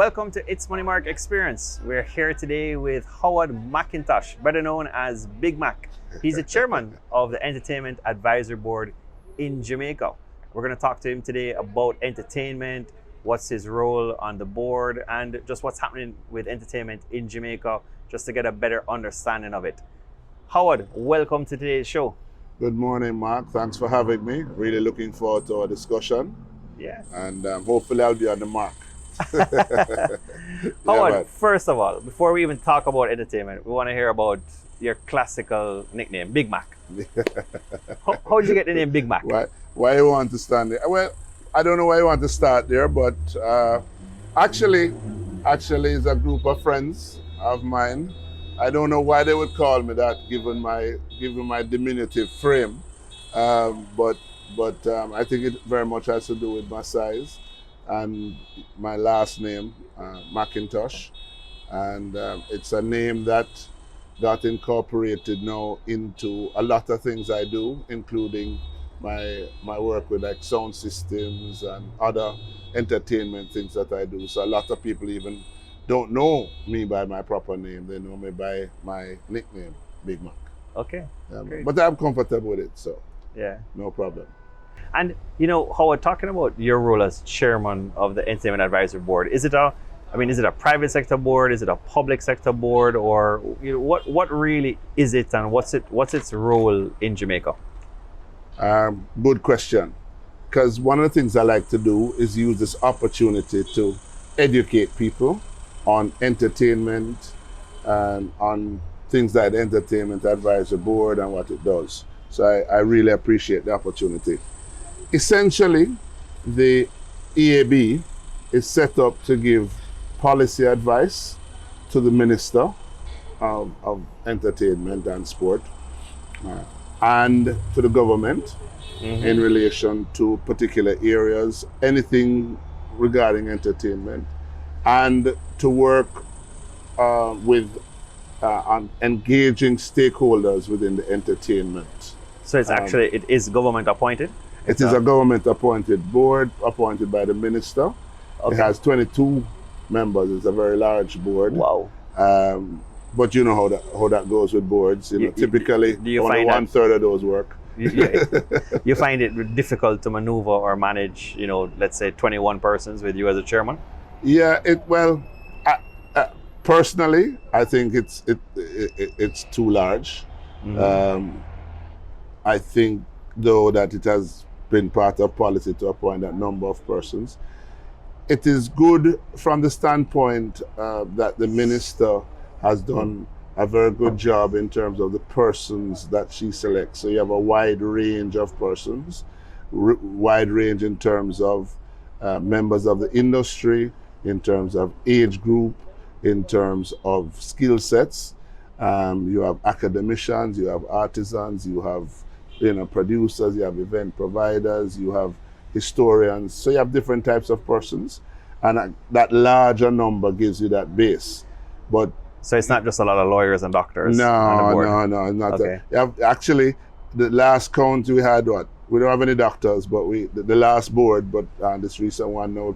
Welcome to ItsMoneyMark Experience. We're here today with Howard McIntosh, better known as Big Mac. He's the chairman of the Entertainment Advisory Board in Jamaica. We're going to talk to him today about entertainment, what's his role on the board, and just what's happening with entertainment in Jamaica, just to get a better understanding of it. Howard, welcome to today's show. Good morning, Mark. Thanks for having me. Really looking forward to our discussion. Yeah. And hopefully I'll be on the mark. Howard, first of all, before we even talk about entertainment, we want to hear about your classical nickname, Big Mac. How did you get the name Big Mac? Why you want to stand there? Well, I don't know why you want to start there, but actually it's a group of friends of mine. I don't know why they would call me that, given my diminutive frame, but I think it very much has to do with my size and my last name, McIntosh, and it's a name that got incorporated now into a lot of things I do, including my work with like sound systems and other entertainment things that I do. So a lot of people even don't know me by my proper name; they know me by my nickname, Big Mac. Okay. But I'm comfortable with it, so yeah, no problem. And you know, Howard, talking about your role as chairman of the Entertainment Advisory Board, is it a private sector board? Is it a public sector board? Or you know, what really is it, and what's its role in Jamaica? Good question. Because one of the things I like to do is use this opportunity to educate people on entertainment and on things like the Entertainment Advisory Board and what it does. So I really appreciate the opportunity. Essentially, the EAB is set up to give policy advice to the Minister of Entertainment and Sport and to the government in relation to particular areas, anything regarding entertainment, and to work with on engaging stakeholders within the entertainment. So it's it is government appointed? It is a government appointed board appointed by the minister. Okay. It has 22 members. It's a very large board. Wow. But you know how that goes with boards. You know, typically only 1/3 of those work. You find it difficult to maneuver or manage, you know, let's say 21 persons with you as a chairman? Yeah, personally, I think it's too large. I think though that it has been part of policy to appoint that number of persons. It is good from the standpoint that the minister has done a very good job in terms of the persons that she selects. So you have a wide range of persons, wide range in terms of members of the industry, in terms of age group, in terms of skill sets. You have academicians, you have artisans, you have producers, you have event providers, you have historians. So you have different types of persons, and that larger number gives you that base. But so it's not just a lot of lawyers and doctors. No, not okay. Actually, the last count we had, we don't have any doctors, but the last board, but this recent one now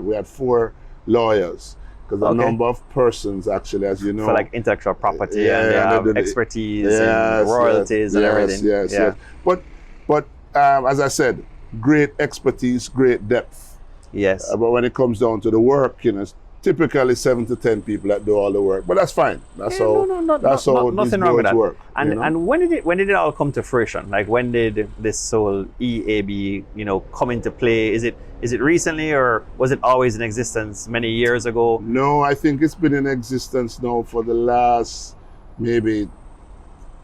we had 4 lawyers. Because the number of persons, actually, as you know, for like intellectual property and they have expertise and royalties and everything. Yes. But as I said, great expertise, great depth. Yes. But when it comes down to the work, it's typically 7 to 10 people that do all the work. But that's fine. That's how nothing wrong with that. Work. And when did it all come to fruition? Like when did this whole EAB, come into play? Is it recently, or was it always in existence many years ago? No, I think it's been in existence now for the last maybe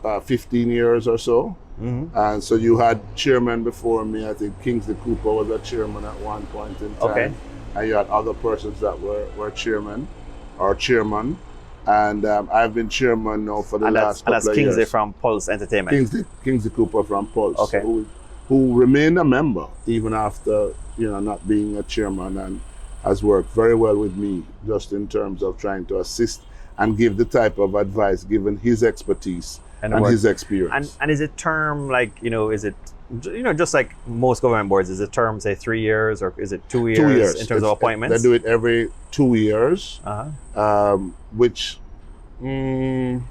15 years or so. And so you had chairman before me. I think Kingsley Cooper was a chairman at one point in time. Okay. And you had other persons that were chairman or chairman. And I've been chairman now for the last couple of years. And that's Kingsley from Pulse Entertainment? Kingsley Cooper from Pulse. Okay. Who remained a member even after not being a chairman, and has worked very well with me just in terms of trying to assist and give the type of advice given his expertise and his experience. And is it term like, is it just like most government boards, is the term say 3 years or is it 2 years, 2 years in terms of appointments? They do it every 2 years, which for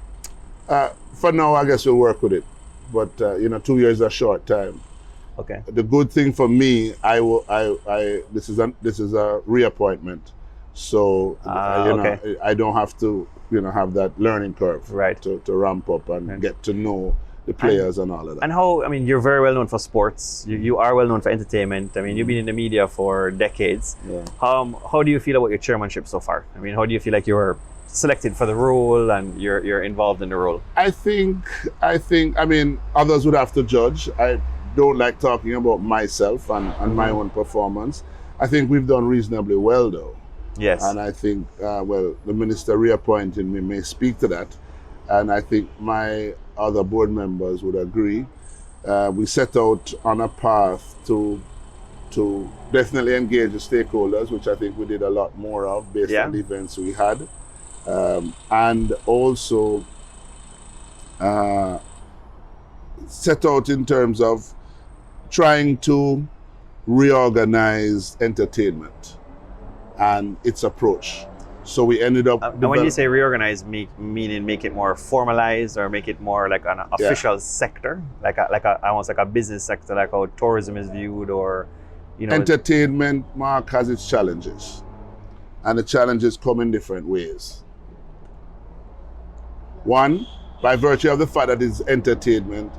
now I guess we'll work with it. But 2 years is a short time. Okay. The good thing for me, this is a reappointment, so okay. I don't have to have that learning curve, right, to ramp up and get to know the players and all of that. And how, I mean, you're very well known for sports. You are well known for entertainment. I mean, you've been in the media for decades. Yeah. How do you feel about your chairmanship so far? I mean, how do you feel like you were selected for the role and you're involved in the role? I mean, others would have to judge. I don't like talking about myself and my own performance. I think we've done reasonably well, though. Yes. And I think, the minister reappointing me may speak to that. And I think my other board members would agree. We set out on a path to definitely engage the stakeholders, which I think we did a lot more of based on the events we had. And also set out in terms of trying to reorganize entertainment and its approach. So we ended up. And when you say reorganize, meaning make it more formalized or make it more like an official sector, like almost like a business sector, like how tourism is viewed, or Entertainment, Mark, has its challenges, and the challenges come in different ways. One, by virtue of the fact that it's entertainment,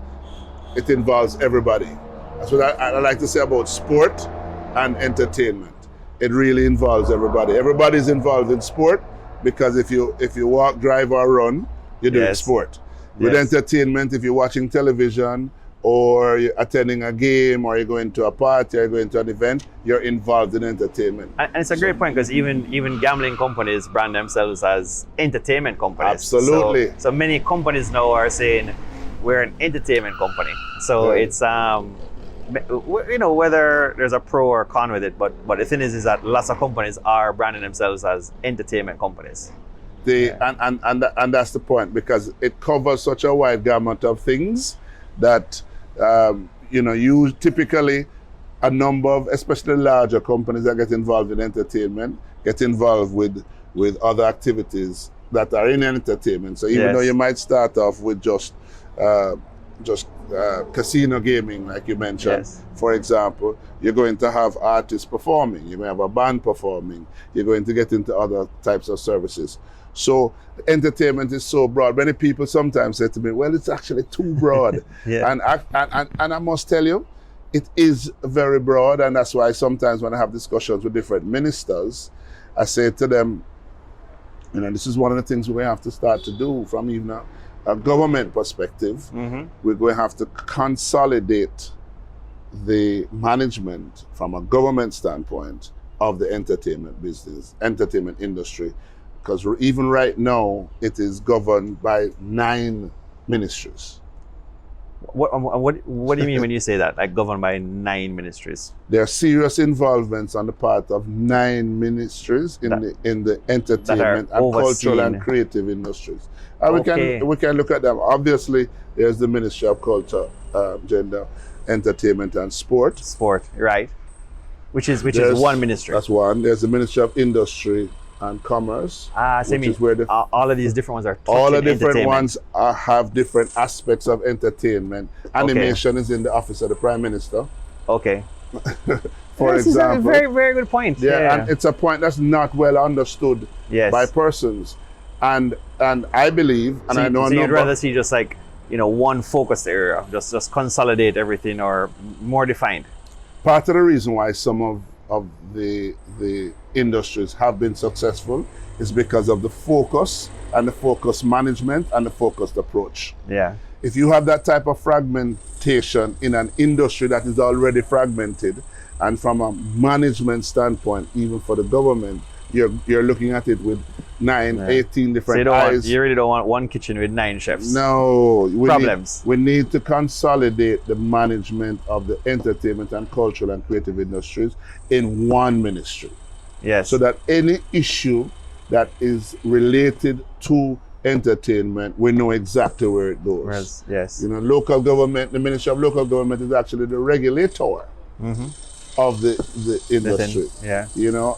it involves everybody. That's what I like to say about sport and entertainment. It really involves everybody. Everybody's involved in sport because if you walk, drive, or run, you're doing sport. With entertainment, if you're watching television or you're attending a game or you're going to a party or you're going to an event, you're involved in entertainment. And it's a great point because even gambling companies brand themselves as entertainment companies. Absolutely. So many companies now are saying we're an entertainment company. So it's whether there's a pro or con with it, but the thing is that lots of companies are branding themselves as entertainment companies. And that's the point, because it covers such a wide gamut of things that you typically, a number of, especially larger companies that get involved in entertainment, get involved with other activities that are in entertainment. So even though you might start off with just casino gaming, like you mentioned, for example, you're going to have artists performing, you're going to have a band performing, you're going to get into other types of services. So entertainment is so broad. Many people sometimes say to me, well, it's actually too broad. And I must tell you, it is very broad, and that's why sometimes when I have discussions with different ministers, I say to them, this is one of the things we're going to have to start to do from even a government perspective. We're going to have to consolidate the management from a government standpoint of the entertainment business, entertainment industry, because even right now it is governed by 9 ministries. What do you mean when you say that, like governed by 9 ministries? There are serious involvements on the part of 9 ministries in the entertainment and cultural and creative industries. And we can look at them. Obviously, there's the Ministry of Culture, Gender, Entertainment and Sport. Sport, right? Which is one ministry. That's one. There's the Ministry of Industry and Commerce. Is where all of these different ones are. All the different ones have different aspects of entertainment. Animation is in the office of the Prime Minister. Okay. For example. This is a very, very good point. And it's a point that's not well understood by persons. And I believe, and I know. So you'd rather see just like one focused area, just consolidate everything, or more defined. Part of the reason why some of the industries have been successful is because of the focus and the focused management and the focused approach. If you have that type of fragmentation in an industry that is already fragmented, and from a management standpoint, even for the government, you're looking at it with 18 different eyes. You really don't want one kitchen with 9 chefs. No. We need to consolidate the management of the entertainment and cultural and creative industries in one ministry. So that any issue that is related to entertainment, we know exactly where it goes. Yes. You know, local government, the Ministry of Local Government is actually the regulator of the industry. Yeah. You know,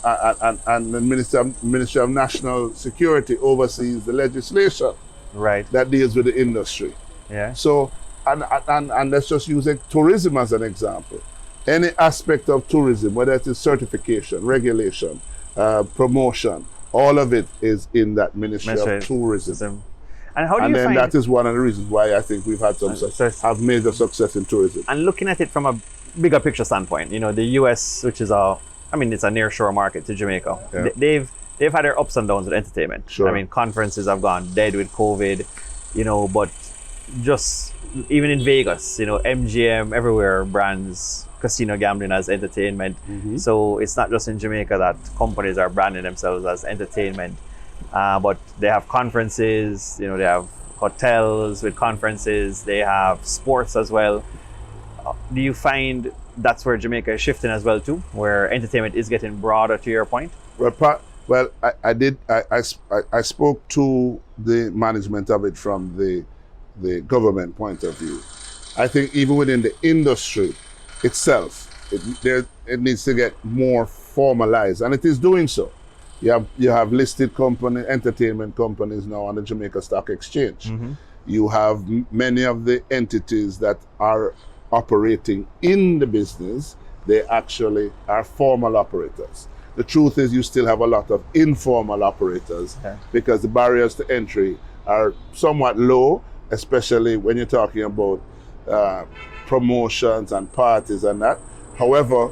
and the Ministry of National Security oversees the legislation Right. that deals with the industry. Yeah. So, and let's just use tourism as an example. Any aspect of tourism, whether it is certification, regulation, promotion, all of it is in that Ministry of Tourism. And how do and you then find that is one of the reasons why I think we've had some success, have major success in tourism. And looking at it from a bigger picture standpoint, you know, the US, which is it's a nearshore market to Jamaica. Yeah. They've had their ups and downs with entertainment. Sure. I mean, conferences have gone dead with COVID, you know, but just even in Vegas, you know, MGM, everywhere brands casino gambling as entertainment. So it's not just in Jamaica that companies are branding themselves as entertainment, but they have conferences, you know, they have hotels with conferences, they have sports as well. Do you find that's where Jamaica is shifting as well too, where entertainment is getting broader, to your point? Well, I spoke to the management of it from the government point of view. I think even within the industry itself, it needs to get more formalized, and it is doing so. You have listed entertainment companies now on the Jamaica Stock Exchange. You have many of the entities that are operating in the business, they actually are formal operators. The truth is you still have a lot of informal operators because the barriers to entry are somewhat low, especially when you're talking about promotions and parties and that. However,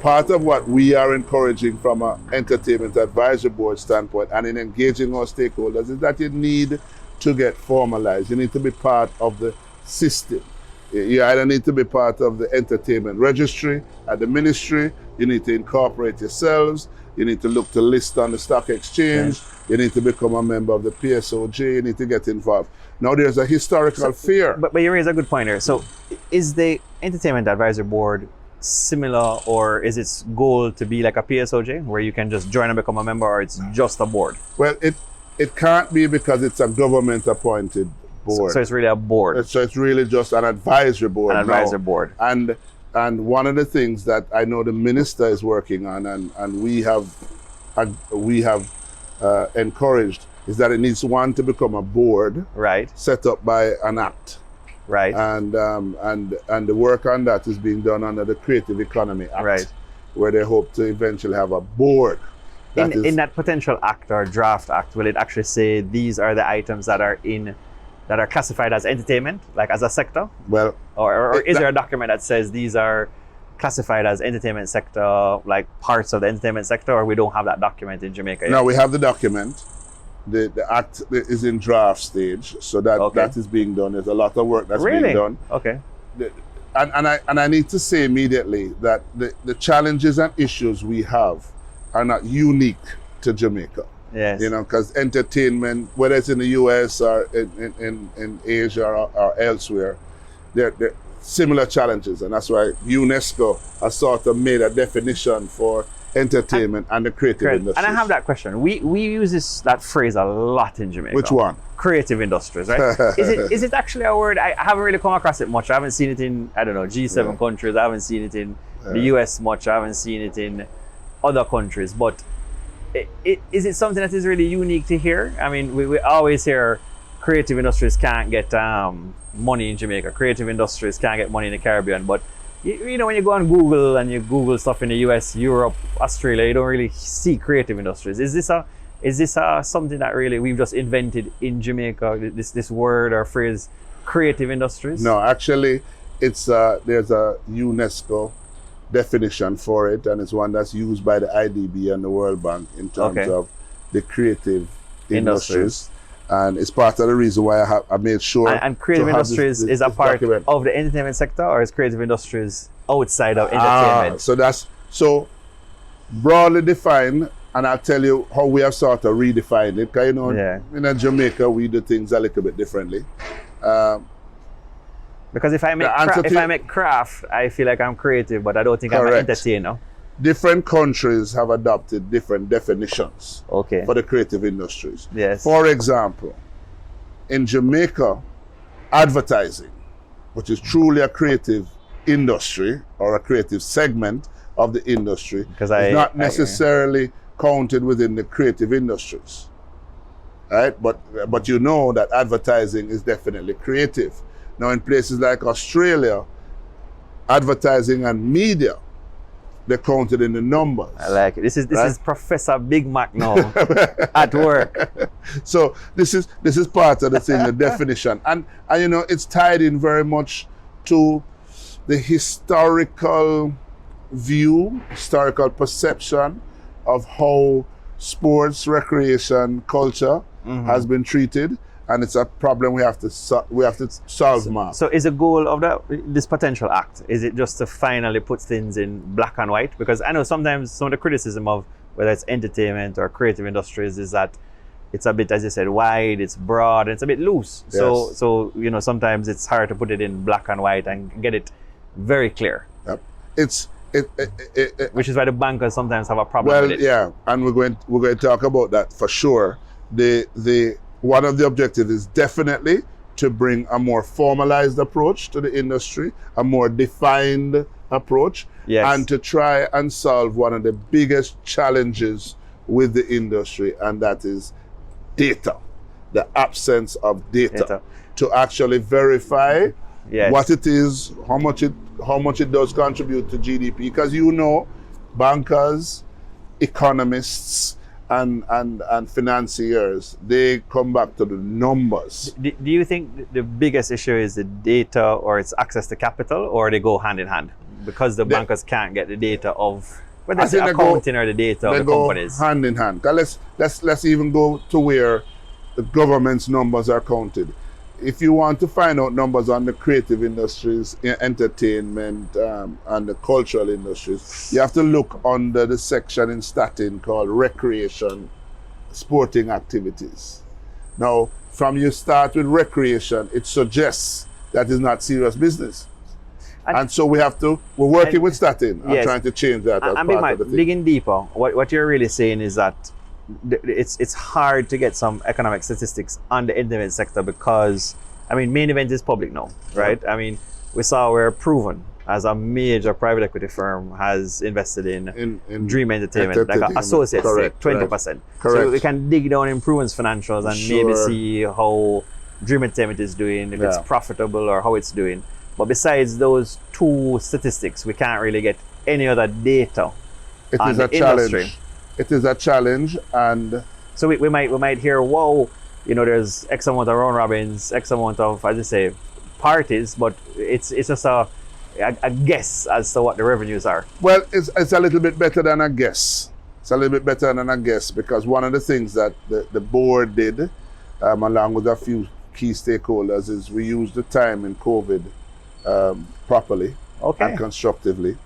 part of what we are encouraging from an entertainment advisory board standpoint and in engaging our stakeholders is that you need to get formalized. You need to be part of the system. You either need to be part of the entertainment registry at the ministry, you need to incorporate yourselves, you need to look to list on the stock exchange, you need to become a member of the PSOJ, you need to get involved. Now there's a historical fear. But you raise a good point here. So is the Entertainment Advisory Board similar, or is its goal to be like a PSOJ where you can just join and become a member, or it's just a board? Well, it can't be because it's a government appointed board. So it's really a board. So it's really just an advisory board. An advisory board. And one of the things that I know the minister is working on, and we have encouraged, is that it needs to become a board, right, set up by an act, right, and the work on that is being done under the Creative Economy Act, right, where they hope to eventually have a board. In that potential act or draft act, will it actually say these are the items that are classified as entertainment, like as a sector? Well, or is there a document that says these are classified as entertainment sector, like parts of the entertainment sector, or we don't have that document in Jamaica yet? No, we have the document. The act is in draft stage, so that is being done. There's a lot of work that's being done. Okay. And I need to say immediately that the challenges and issues we have are not unique to Jamaica. Yes. You know, because entertainment, whether it's in the US or in Asia or elsewhere, they're similar challenges, and that's why UNESCO has sort of made a definition for entertainment and the creative industries. And I have that question. We use that phrase a lot in Jamaica. Which one? Creative industries, right? Is it actually a word? I haven't really come across it much. I haven't seen it in, I don't know, G7 countries. I haven't seen it in the US much. I haven't seen it in other countries. But is it something that is really unique to here? I mean, we always hear creative industries can't get money in Jamaica. Creative industries can't get money in the Caribbean. But you know, when you go on Google and you Google stuff in the US, Europe, Australia, you don't really see creative industries. Is this something that really we've just invented in Jamaica? This word or phrase, creative industries? No, actually, it's there's a UNESCO definition for it, and it's one that's used by the IDB and the World Bank in terms of the creative industries. And it's part of the reason why I made sure. And creative industries is a part of the entertainment sector, or is creative industries outside of entertainment? So broadly defined, and I'll tell you how we have sort of redefined it. Because you know, in Jamaica we do things a little bit differently. Because if I make craft, I feel like I'm creative, but I don't think I'm an entertainer. Different countries have adopted different definitions for the creative industries. Yes. For example, in Jamaica, advertising, which is truly a creative industry or a creative segment of the industry, is not necessarily counted within the creative industries, right? But you know that advertising is definitely creative. Now in places like Australia, advertising and media, they're counted in the numbers. I like it. This is Professor Big Mac now at work. So this is part of the thing, the definition, and you know, it's tied in very much to the historical view, historical perception of how sports, recreation, culture has been treated, and it's a problem we have to solve, Mark. So is the goal of this potential act, is it just to finally put things in black and white? Because I know sometimes some of the criticism of whether it's entertainment or creative industries is that it's a bit, as you said, wide, it's broad, and it's a bit loose. Yes. So you know, sometimes it's hard to put it in black and white and get it very clear. Yep. Which is why the bankers sometimes have a problem with it. Well, yeah, and we're going to talk about that for sure. The one of the objectives is definitely to bring a more formalized approach to the industry, a more defined approach, and to try and solve one of the biggest challenges with the industry, and that is data, the absence of data. To actually verify what it is, how much it does contribute to GDP, because you know, bankers, economists, and financiers, they come back to the numbers. Do you think the biggest issue is the data or it's access to capital, or they go hand in hand? Because the bankers can't get the data of whether it's the accounting or the data of the companies. They go hand in hand. Let's even go to where the government's numbers are counted. If you want to find out numbers on the creative industries, entertainment, and the cultural industries, you have to look under the section in Statin called recreation, sporting activities. Now, from you start with recreation, it suggests that is not serious business. And so we're working with Statin and trying to change that as part of the thing. Digging deeper, what you're really saying is that it's hard to get some economic statistics on the entertainment sector because, I mean, Main Event is public now, right? I mean, we saw where Proven, as a major private equity firm, has invested in Dream Entertainment, like an associate stake, 20%. Correct. So we can dig down in Proven's financials and maybe see how Dream Entertainment is doing, if it's profitable or how it's doing. But besides those two statistics, we can't really get any other data on the industry. It is a challenge, and so we might hear, whoa, you know, there's X amount of round robins, X amount of, as I say, parties, but it's just a guess as to what the revenues are. Well, it's a little bit better than a guess. It's a little bit better than a guess, because one of the things that the board did, along with a few key stakeholders, is we used the time in COVID properly and constructively,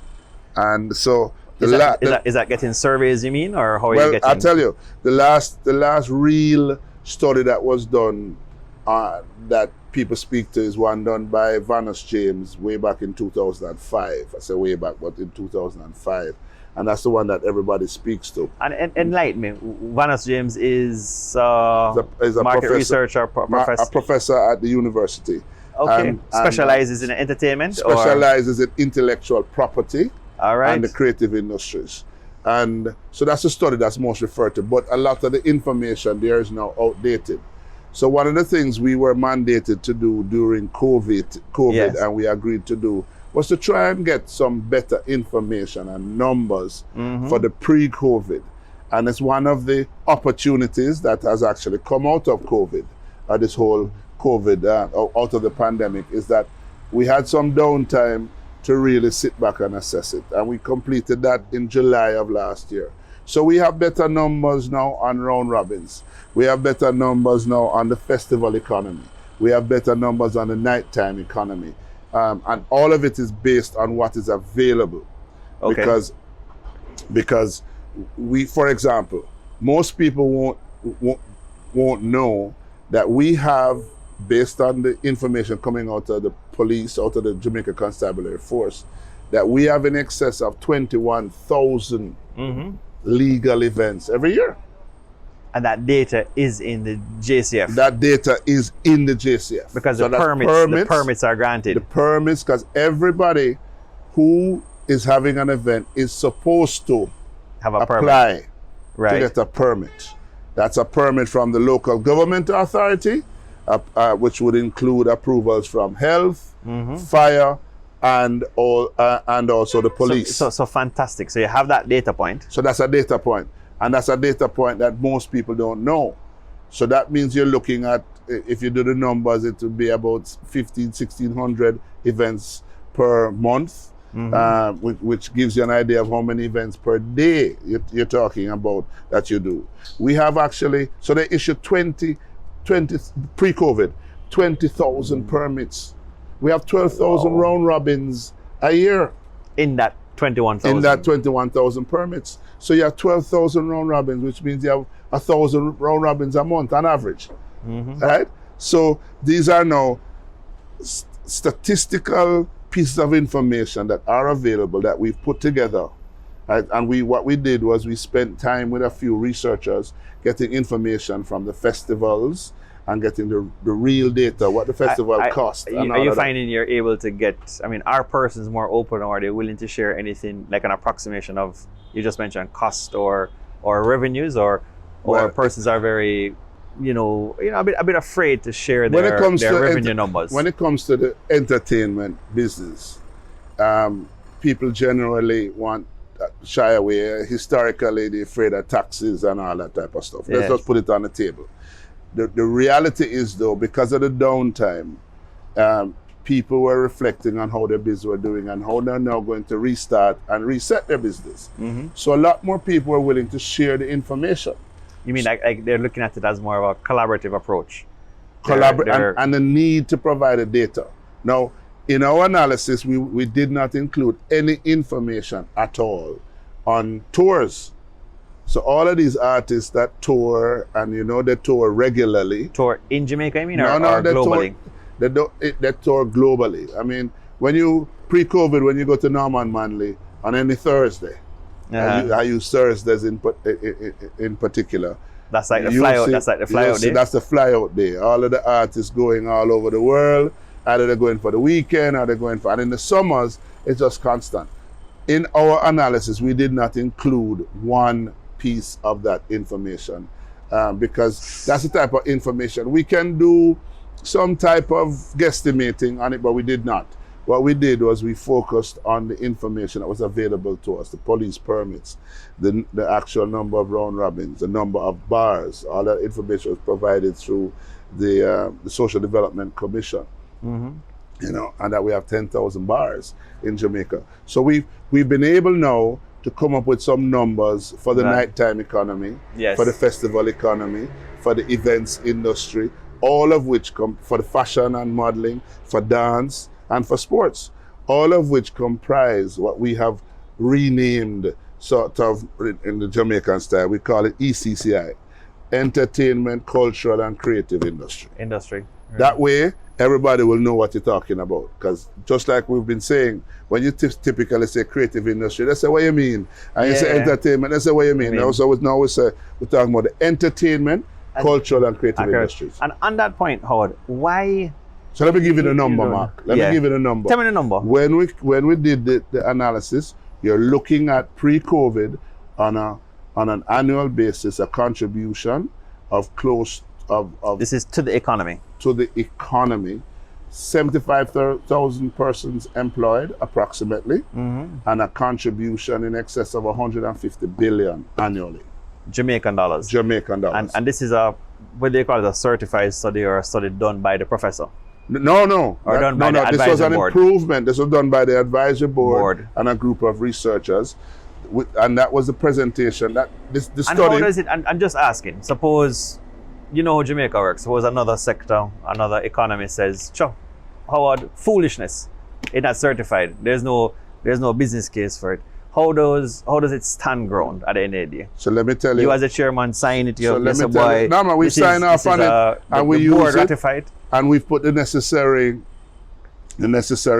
and so. Is that getting surveys, you mean, or how are you getting? I'll tell you, the last real study that was done that people speak to is one done by Vanus James way back in 2005. I say way back, but in 2005. And that's the one that everybody speaks to. And enlighten me, Vanus James is a market researcher, professor? A professor at the university. Okay, specializes in entertainment? Specializes in intellectual property. All right. And the creative industries. And so that's a study that's most referred to, but a lot of the information there is now outdated. So one of the things we were mandated to do during COVID, and we agreed to do, was to try and get some better information and numbers for the pre-COVID. And it's one of the opportunities that has actually come out of COVID, this whole COVID, out of the pandemic, is that we had some downtime to really sit back and assess it. And we completed that in July of last year. So we have better numbers now on round robins. We have better numbers now on the festival economy. We have better numbers on the nighttime economy. And all of it is based on what is available. Okay. Because we, for example, most people won't know that we have, based on the information coming out of the police, out of the Jamaica Constabulary Force, that we have in excess of 21,000 legal events every year. And that data is in the JCF. That data is in the JCF. Because So the that's permits are granted. The permits, because everybody who is having an event is supposed to Have a permit. apply to Right. get a permit. That's a permit from the local government authority, which would include approvals from health, fire, and also the police. So fantastic. So you have that data point. So that's a data point. And that's a data point that most people don't know. So that means you're looking at, if you do the numbers, it would be about 1,600 events per month, which gives you an idea of how many events per day you're talking about that you do. We have actually, so they issued 20 pre-COVID, 20,000 permits. We have 12,000 round robins a year. In that 21,000. In that 21,000 permits. So you have 12,000 round robins, which means you have 1,000 round robins a month on average. Right? So these are now statistical pieces of information that are available that we've put together. Right? And what we did was we spent time with a few researchers getting information from the festivals and getting the real data, what the festival cost. Are you finding you're able to get, I mean, are persons more open, or are they willing to share anything, like an approximation of, you just mentioned cost or revenues, or persons are very, a bit afraid to share their revenue numbers? When it comes to the entertainment business, people generally want shy away. Historically, they're afraid of taxes and all that type of stuff. Let's just put it on the table. The reality is, though, because of the downtime, people were reflecting on how their business were doing and how they're now going to restart and reset their business. So a lot more people are willing to share the information. You mean like they're looking at it as more of a collaborative approach? And the need to provide the data. Now, in our analysis, we did not include any information at all on tours. So all of these artists that tour, and they tour regularly. Tour in Jamaica, I mean, or they globally? They tour globally. I mean, pre-COVID, when you go to Norman Manley on any Thursday, I use Thursdays in particular. That's like the flyout. That's like the flyout day. That's the flyout day. All of the artists going all over the world. Either they're going for the weekend or they're going for. And in the summers, it's just constant. In our analysis, we did not include one piece of that information because that's the type of information we can do some type of guesstimating on it, but we did not. What we did was we focused on the information that was available to us, the police permits, the actual number of round robins, the number of bars. All that information was provided through the Social Development Commission. And that we have 10,000 bars in Jamaica. So we've been able now to come up with some numbers for the nighttime economy, for the festival economy, for the events industry, all of which come for the fashion and modeling, for dance, and for sports, all of which comprise what we have renamed sort of in the Jamaican style. We call it ECCI, Entertainment, Cultural and Creative Industry. Right. That way, everybody will know what you're talking about. Because just like we've been saying, when you typically say creative industry, they say, what you mean? And you say entertainment, they say, what you mean? So now we're talking about the entertainment, cultural and creative industries. And on that point, Howard, why... So let me give you the number, Mark. Let me give you the number. Tell me the number. When we did the analysis, you're looking at pre-COVID on an annual basis, a contribution of close of this is to the economy. To the economy, 75,000 persons employed approximately, and a contribution in excess of 150 billion annually. Jamaican dollars. And this is what they call it, a certified study or a study done by the professor. No. Or done by the advisory board. This was an improvement. This was done by the advisory board and a group of researchers. And that was the presentation. The study. And how does it, I'm just asking, suppose, you know how Jamaica works. Suppose another sector, another economy says, Howard, foolishness. It's not certified. There's no business case for it. How does it stand ground at the end of the day? So let me tell you. You as a chairman sign it. So let me tell you. No, man, we sign off on it, and we use it, and we've put the necessary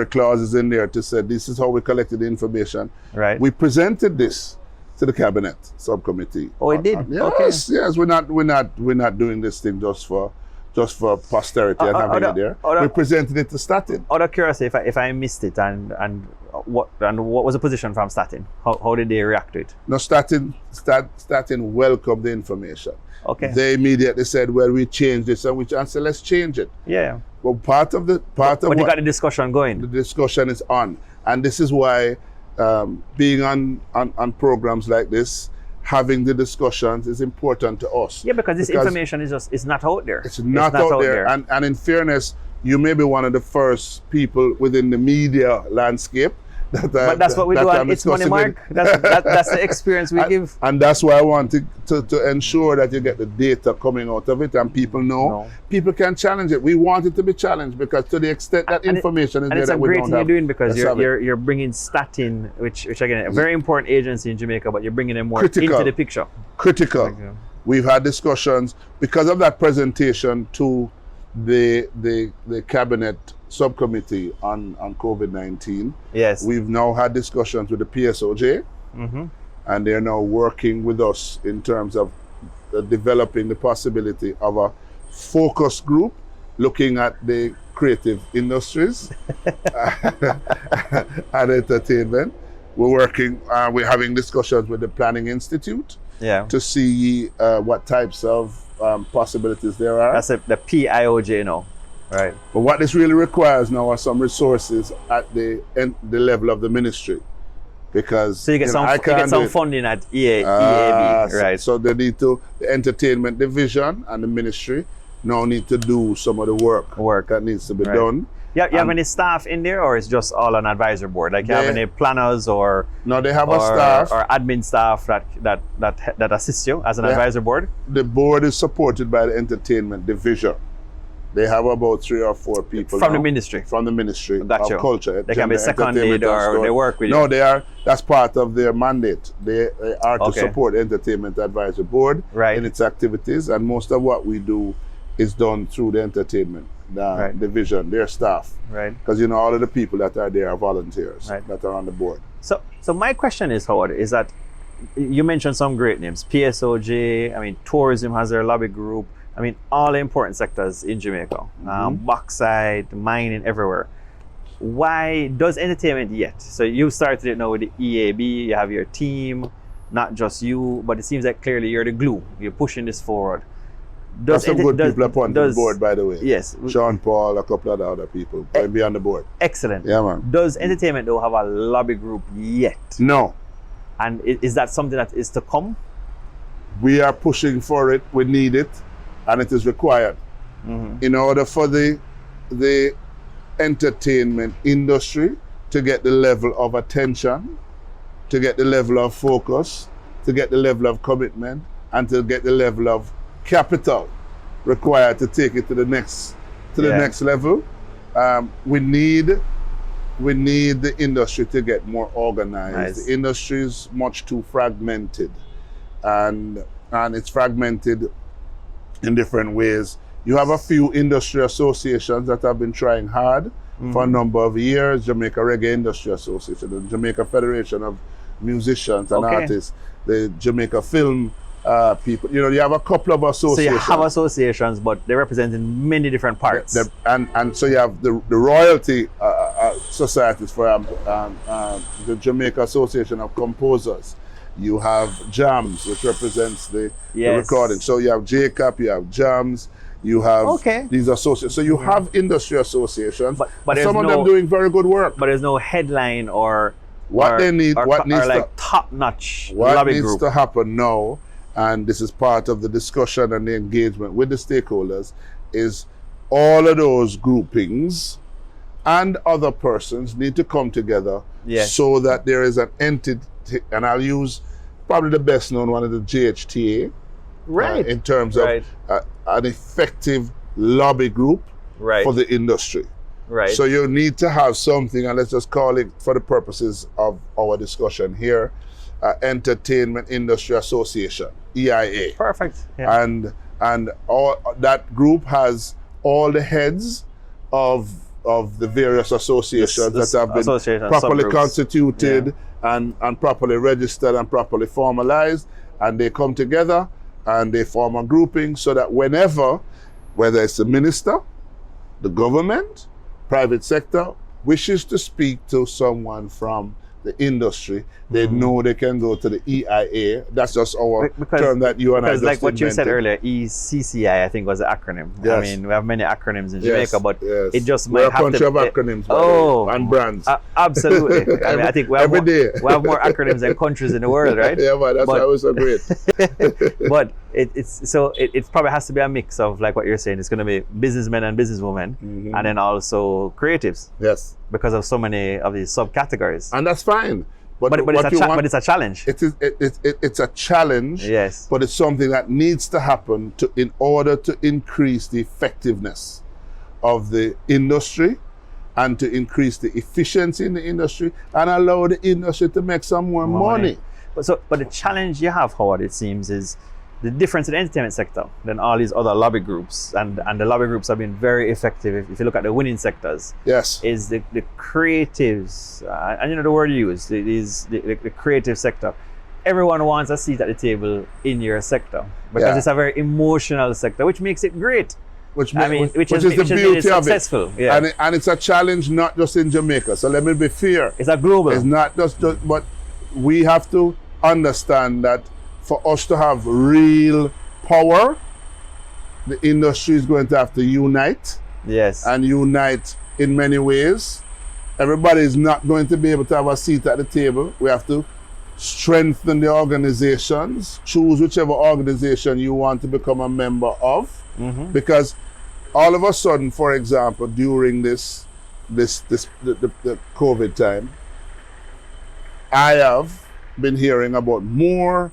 clauses in there to say this is how we collected the information. Right. We presented this to the cabinet subcommittee. Oh, it did? Yes, yes. We're not doing this thing just for posterity and having it there. We presented it to Statin. Out of curiosity, if I missed it, and what was the position from Statin? How did they react to it? No, Statin welcomed the information. Okay. They immediately said, "Well, we changed this," and I said, "Let's change it." Yeah. Well, part of but you got the discussion going. The discussion is on, and this is why being on programs like this, having the discussions is important to us. Yeah, because this information is not out there. It's not out there. And in fairness, you may be one of the first people within the media landscape. But that's what we do at ItsMoneyMark. That's the experience we give. And that's why I want to ensure that you get the data coming out of it and people know. People can challenge it. We want it to be challenged because to the extent that information is there that we don't have. And it's a great thing you're doing because you're bringing Statin, which again, a very important agency in Jamaica, but you're bringing them more into the picture. Critical. We've had discussions because of that presentation to the cabinet subcommittee on COVID-19. Yes. We've now had discussions with the PSOJ, and they're now working with us in terms of developing the possibility of a focus group looking at the creative industries and entertainment. We're having discussions with the Planning Institute to see what types of possibilities there are. That's the PIOJ now. Right. But what this really requires now are some resources at the level of the ministry, because so you get some funding at EAB, right? So they need the entertainment division and the ministry now need to do some of the work that needs to be done. Yeah, you have any staff in there, or it's just all an advisor board? Like you have any planners or no? They have a staff or admin staff that assists you as an advisor board. The board is supported by the entertainment division. They have about 3 or 4 people from the ministry. From the Ministry of Culture. They can be seconded or they work with you. No, they are. That's part of their mandate. They are to support Entertainment Advisory Board in its activities, and most of what we do is done through the entertainment division, their staff. Right. Because all of the people that are there are volunteers that are on the board. So my question is, Howard, is that you mentioned some great names. PSOJ. I mean, tourism has their lobby group. I mean, all the important sectors in Jamaica, bauxite, mining, everywhere. Why does entertainment yet? So you started it now with the EAB, you have your team, not just you, but it seems like clearly you're the glue. You're pushing this forward. There's some good people appointed on the board, by the way. Yes. Sean Paul, a couple of the other people going to be on the board. Excellent. Yeah, man. Does entertainment though have a lobby group yet? No. And is that something that is to come? We are pushing for it. We need it. And it is required in order for the entertainment industry to get the level of attention, to get the level of focus, to get the level of commitment, and to get the level of capital required to take it to the next level. We need the industry to get more organized. Nice. The industry is much too fragmented, and it's fragmented in different ways. You have a few industry associations that have been trying hard for a number of years. Jamaica Reggae Industry Association, the Jamaica Federation of Musicians and Artists, the Jamaica Film people. You have a couple of associations. So you have associations, but they represent in many different parts. And so you have the royalty societies, for the Jamaica Association of Composers. You have JAMS, which represents the recording. So you have JCAP, you have JAMS, you have these associations. So you have industry associations, but some of them doing very good work. But there's no headline or top-notch lobby group. What needs to happen now, and this is part of the discussion and the engagement with the stakeholders, is all of those groupings and other persons need to come together so that there is an entity. And I'll use probably the best known one of the JHTA, in terms of an effective lobby group for the industry. Right. So you need to have something, and let's just call it, for the purposes of our discussion here, Entertainment Industry Association, EIA. Perfect. Yeah. And all that group has all the heads of of the various associations This that have been properly subgroups. constituted and properly registered and properly formalized, and they come together and they form a grouping so that whenever, whether it's the minister, the government, private sector, wishes to speak to someone from the industry, they know they can go to the EIA. That's just our term that you and I just like what invented. you said earlier, ECCI, I think was the acronym. Yes. I mean, we have many acronyms in Jamaica, but it just We're might have a country of acronyms and brands. Absolutely. I mean, I think we have every day. We have more acronyms than countries in the world, right? Yeah, but that's why it was so great. But it probably has to be a mix of, like what you're saying, it's going to be businessmen and businesswomen, and then also creatives. Yes. Because of so many of these subcategories. And that's fine. But it's a challenge. It's a challenge. Yes. But it's something that needs to happen in order to increase the effectiveness of the industry and to increase the efficiency in the industry and allow the industry to make some more money. But the challenge you have, Howard, it seems, is the difference in the entertainment sector than all these other lobby groups, and the lobby groups have been very effective. If you look at the winning sectors, yes, is the creatives, and you know the word you use, the creative sector. Everyone wants a seat at the table in your sector because it's a very emotional sector, which makes it great. Which is the beauty of it. Yeah. And it's a challenge not just in Jamaica. So let me be fair. It's a global. It's not just but we have to understand that for us to have real power, the industry is going to have to unite. Yes. And unite in many ways. Everybody is not going to be able to have a seat at the table. We have to strengthen the organizations, choose whichever organization you want to become a member of. Because all of a sudden, for example, during the COVID time, I have been hearing about more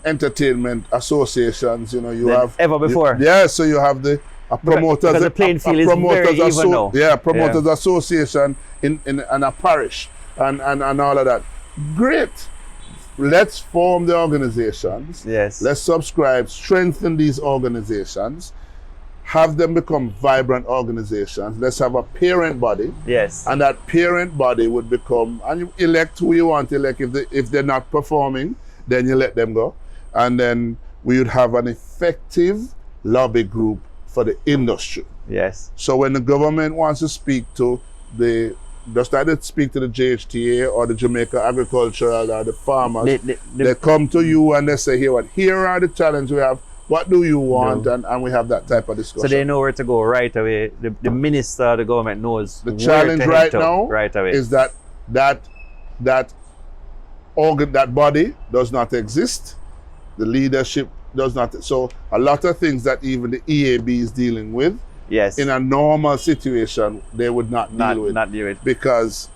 entertainment associations. You know, you have ever before. So you have the promoters. Because the playing field is very even now. Yeah, promoters association in a parish and all of that. Great. Let's form the organizations. Yes. Let's subscribe, strengthen these organizations, have them become vibrant organizations. Let's have a parent body. Yes. And that parent body would become, and you elect who you want to elect. If they're not performing, then you let them go. And then we would have an effective lobby group for the industry. Yes. So when the government wants to speak to just like they speak to the JHTA or the Jamaica Agricultural or the farmers, they come to you and they say, here are the challenges we have. What do you want? And we have that type of discussion. So they know where to go right away. The minister, the government knows the challenge right now right away. Is that body does not exist. The leadership does not. So a lot of things that even the EAB is dealing with, yes, in a normal situation, they would not deal with. Because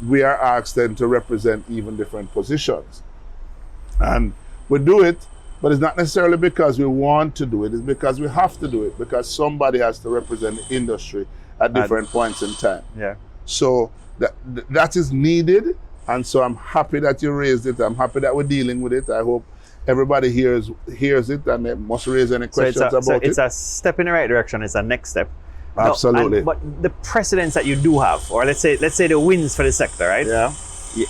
we are asked then to represent even different positions. And we do it, but it's not necessarily because we want to do it, it's because we have to do it, because somebody has to represent the industry at different points in time. Yeah. So that is needed, and so I'm happy that you raised it. I'm happy that we're dealing with it. I hope everybody hears it and they must raise any questions about it. So it's a step in the right direction. It's a next step. Absolutely. But the precedents that you do have, or let's say the wins for the sector, right? Yeah.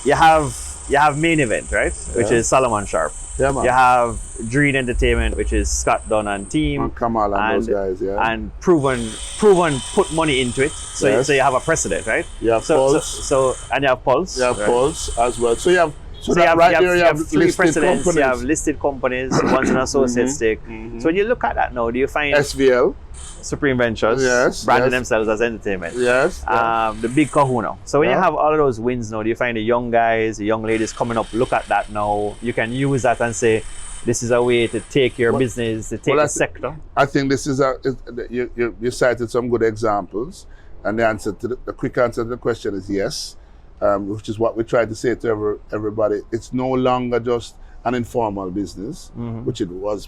You have Main Event, right? Which is Solomon Sharp. Yeah, man. You have Dreed Entertainment, which is Scott Dunn and team. And Kamal and those guys, yeah. And proven put money into it. So you have a precedent, right? You have Pulse. And you have Pulse. You have Pulse as well. So you have you have three precedents. You have listed companies, one's an associate stake. So when you look at that now, do you find SVL, Supreme Ventures, branding themselves as entertainment? Yes. The big kahuna. So when you have all of those wins now, do you find the young guys, the young ladies coming up, look at that now? You can use that and say, this is a way to take your business, to take the sector. I think this is you cited some good examples, and the quick answer to the question is yes. Which is what we try to say to everybody. It's no longer just an informal business, which it was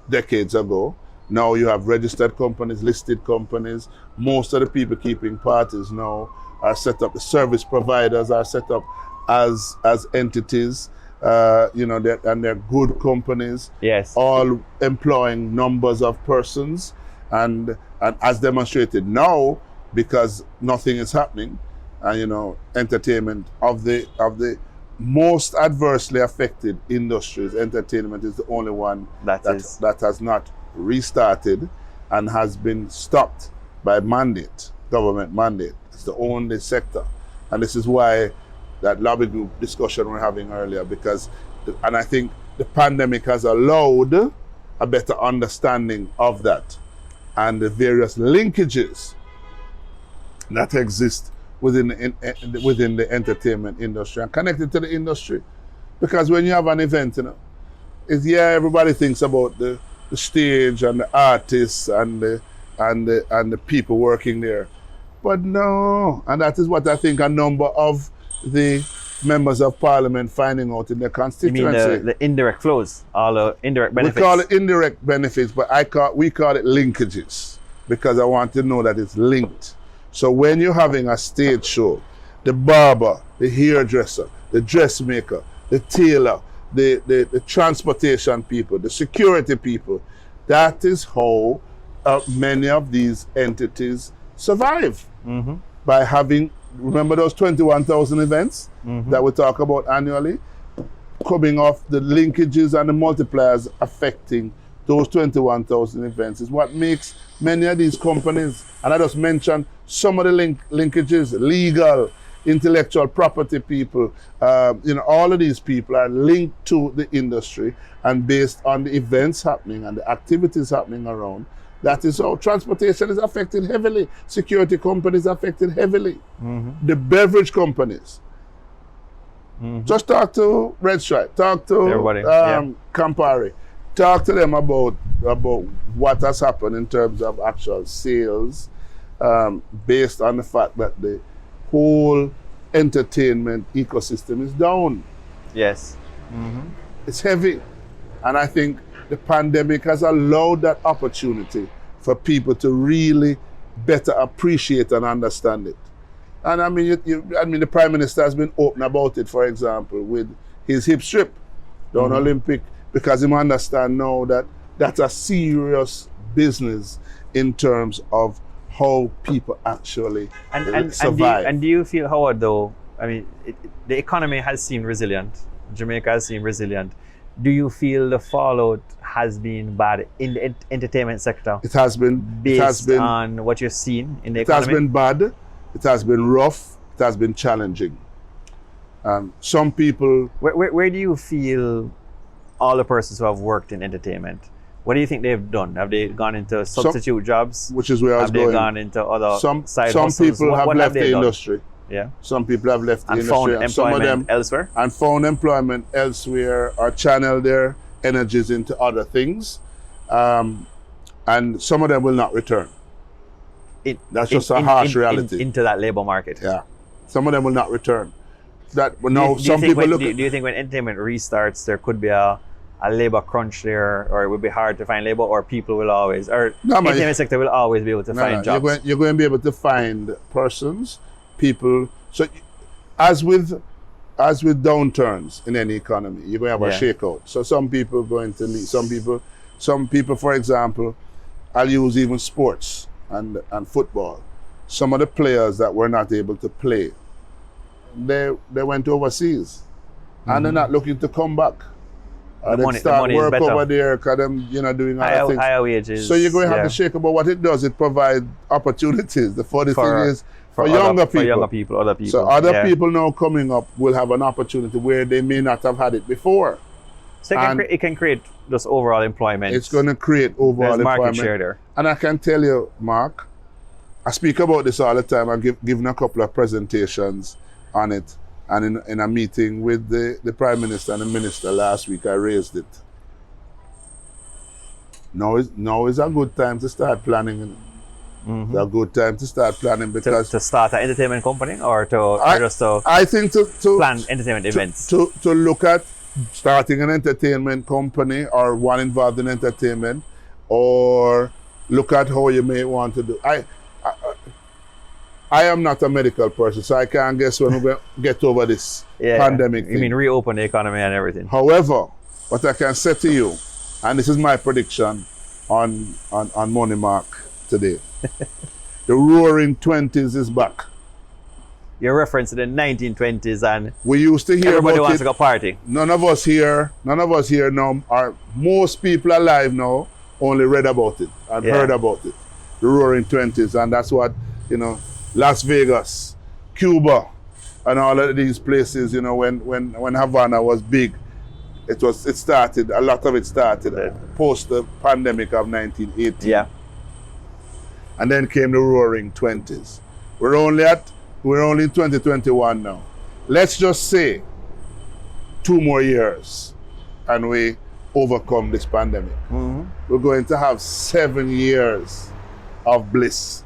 decades ago. Now you have registered companies, listed companies. Most of the people keeping parties now are set up. The service providers are set up as entities, and they're good companies. Yes. All employing numbers of persons, and as demonstrated now, because nothing is happening, and entertainment of the most adversely affected industries, entertainment is the only one that has not restarted and has been stopped by government mandate. It's the only sector, and this is why that lobby group discussion we're having earlier, and I think the pandemic has allowed a better understanding of that and the various linkages that exist within the entertainment industry and connected to the industry. Because when you have an event, everybody thinks about the stage and the artists and the people working there, but no. And that is what I think a number of the members of parliament finding out in their constituency. You mean the indirect flows, all the indirect benefits? We call it indirect benefits, but we call it linkages, because I want to know that it's linked. So when you're having a stage show, the barber, the hairdresser, the dressmaker, the tailor, the transportation people, the security people, that is how many of these entities survive. Mm-hmm. By having, remember those 21,000 events that we talk about annually? Coming off the linkages and the multipliers affecting those 21,000 events is what makes many of these companies, and I just mentioned some of the linkages, legal, intellectual property people, all of these people are linked to the industry, and based on the events happening and the activities happening around, that is how transportation is affected heavily. Security companies affected heavily. Mm-hmm. The beverage companies. Mm-hmm. Just talk to Red Stripe, talk to Campari. Talk to them about what has happened in terms of actual sales, based on the fact that the whole entertainment ecosystem is down. Yes. Mm-hmm. It's heavy. And I think the pandemic has allowed that opportunity for people to really better appreciate and understand it. And I mean, the Prime Minister has been open about it, for example, with his hip strip down Olympic, because he understand now that that's a serious business in terms of how people actually survive. And do you feel, Howard, though, I mean, the economy has seemed resilient. Jamaica has seemed resilient. Do you feel the fallout has been bad in the entertainment sector? It has been. Based on what you've seen in the economy? It has been bad. It has been rough. It has been challenging. Some people... Where do you feel all the persons who have worked in entertainment, what do you think they've done? Have they gone into substitute jobs? Which is where I was going. Have they gone into other side Some hustles? people have left the industry. Yeah. Some people have left the industry. Found employment some of them elsewhere? And found employment elsewhere, or channeled their energies into other things. And some of them will not return. That's just a harsh reality. Into that labor market. Yeah. Some of them will not return. Do you think when entertainment restarts, there could be a labor crunch there, or it would be hard to find labor, or people will always, or entertainment sector will always be able to find jobs? You're going to be able to find persons, people. So as with downturns in any economy, you're going to have a shakeout. So some people are going to leave. Some people, for example, I'll use even sports and football. Some of the players that were not able to play, they went overseas, and they're not looking to come back. They start work over there because them, doing other things. Higher wages. So you're going to have to shake up. But what it does, it provides opportunities. The funny thing is for younger people. Other people. So other people now coming up will have an opportunity where they may not have had it before. So it can create just overall employment. It's going to create overall employment. Market share there. And I can tell you, Mark, I speak about this all the time. I've given a couple of presentations on it. And in a meeting with the Prime Minister and the Minister last week, I raised it. Now is a good time to start planning. It's a good time to start planning because... To start an entertainment company, or I think to plan entertainment events? To look at starting an entertainment company, or one involved in entertainment, or look at how you may want to do. I am not a medical person, so I can't guess when we're going to get over this pandemic thing. You mean reopen the economy and everything? However, what I can say to you, and this is my prediction on MoneyMark today, The roaring 20s is back. You're referencing the 1920s and We used to hear everybody about wants it. to go party. None of us here now, are most people alive now only read about it and Yeah. heard about it. The roaring 20s, and that's what, Las Vegas, Cuba, and all of these places, when Havana was big, a lot of it started post the pandemic of 1980. Yeah. And then came the roaring 20s. We're only in 2021 now. Let's just say 2 more years and we overcome this pandemic. Mm-hmm. We're going to have 7 years of bliss,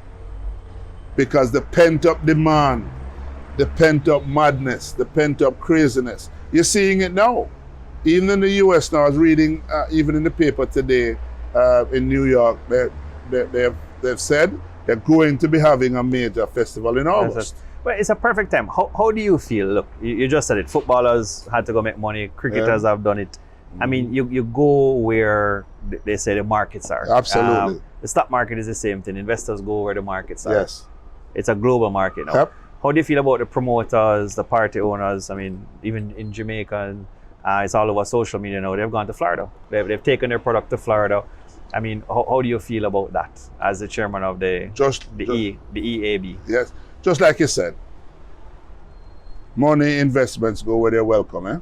because the pent-up demand, the pent-up madness, the pent-up craziness, you're seeing it now. Even in the US now, I was reading, even in the paper today in New York, they've said they're going to be having a major festival in August. Well, it's a perfect time. How do you feel? Look, you just said it. Footballers had to go make money. Cricketers have done it. I mean, you go where they say the markets are. Absolutely. The stock market is the same thing. Investors go where the markets are. Yes. It's a global market now. Yep. How do you feel about the promoters, the party owners? I mean, even in Jamaica, it's all over social media now. They've gone to Florida. They've taken their product to Florida. I mean, how do you feel about that as the chairman of the EAB? Yes, just like you said, money investments go where they're welcome, eh?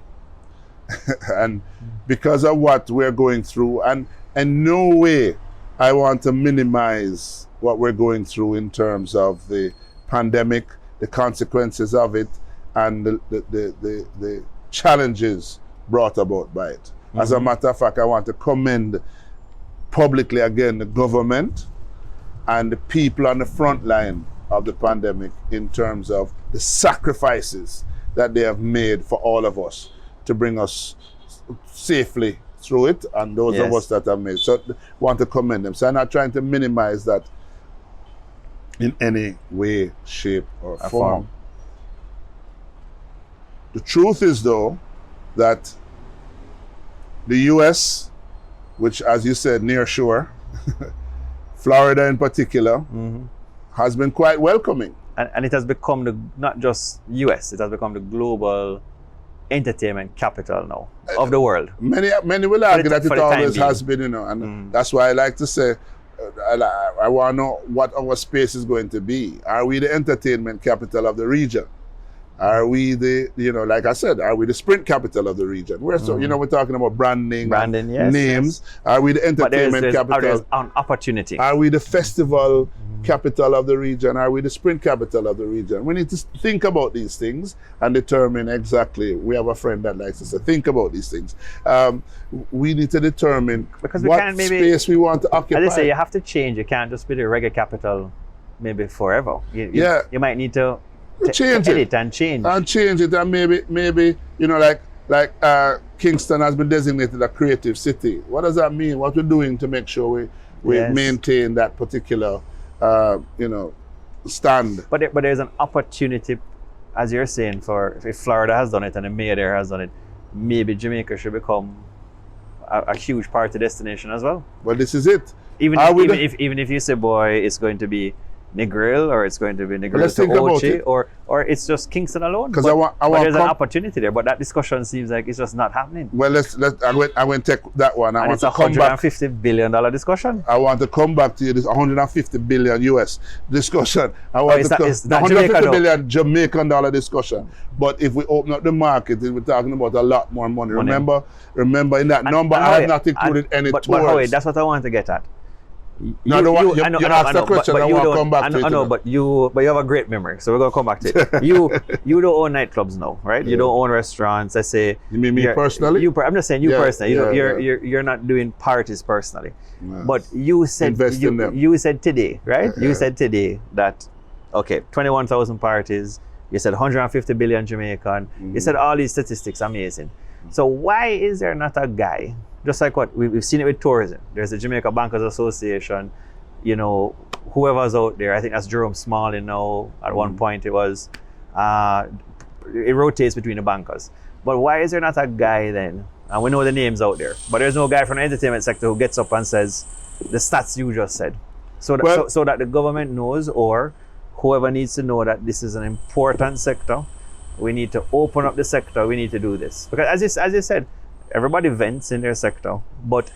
And because of what we're going through, and no way I want to minimize what we're going through in terms of the pandemic, the consequences of it, and the challenges brought about by it. As a matter of fact, I want to commend publicly again the government and the people on the front line of the pandemic in terms of the sacrifices that they have made for all of us to bring us safely through it, and those of us that have made. So want to commend them. So I'm not trying to minimize that in any way, shape, or form. The truth is, though, that the US, which, as you said, near shore, Florida in particular, has been quite welcoming. And it has become not just US, it has become the global entertainment capital now of the world. Many will argue that it always has been, and that's why I like to say, I want to know what our space is going to be. Are we the entertainment capital of the region? Are we the, like I said, are we the sprint capital of the region? We're we're talking about branding, names. Yes. Are we the entertainment capital? There's an opportunity. Are we the festival capital of the region? Are we the sprint capital of the region? We need to think about these things and determine exactly. We have a friend that likes to say, think about these things. We need to determine what space we want to occupy. As I say, you have to change. You can't just be the reggae capital maybe forever. You might need to change it and change it, and maybe like Kingston has been designated a creative city. What does that mean? What we're doing to make sure we maintain that particular stand. But there's an opportunity, as you're saying, for if Florida has done it and the mayor there has done it, maybe Jamaica should become a huge party destination as well. Well, this is it. Even if you say, boy, it's going to be Negril, or it's going to be Negril to Ochi, or it's just Kingston alone. Because there's an opportunity there, but that discussion seems like it's just not happening. Well, I went take that one. And it's a $150 billion discussion. I want to come back to you. This 150 billion US discussion. I want the 150 billion Jamaican dollar discussion. But if we open up the market, we're talking about a lot more money. Remember in that number, I have not included any tours. But that's what I want to get at. You asked the question, I want to come back to it. I know, but you have a great memory, so we're going to come back to it. You don't own nightclubs now, right? Yeah. You don't own restaurants. I say. You mean me personally? I'm just saying personally. You're not doing parties personally. Yes. But you said you said today, right? Yeah. You said today that 21,000 parties. You said 150 billion Jamaican. You said all these statistics, amazing. So why is there not a guy? Just like what we've seen it with tourism. There's the Jamaica Bankers Association, whoever's out there. I think that's Jerome Smalling now. At one point it was, it rotates between the bankers. But why is there not a guy then? And we know the names out there, but there's no guy from the entertainment sector who gets up and says the stats you just said. So that, so that the government knows, or whoever needs to know, that this is an important sector. We need to open up the sector. We need to do this. Because as you said, everybody vents in their sector, but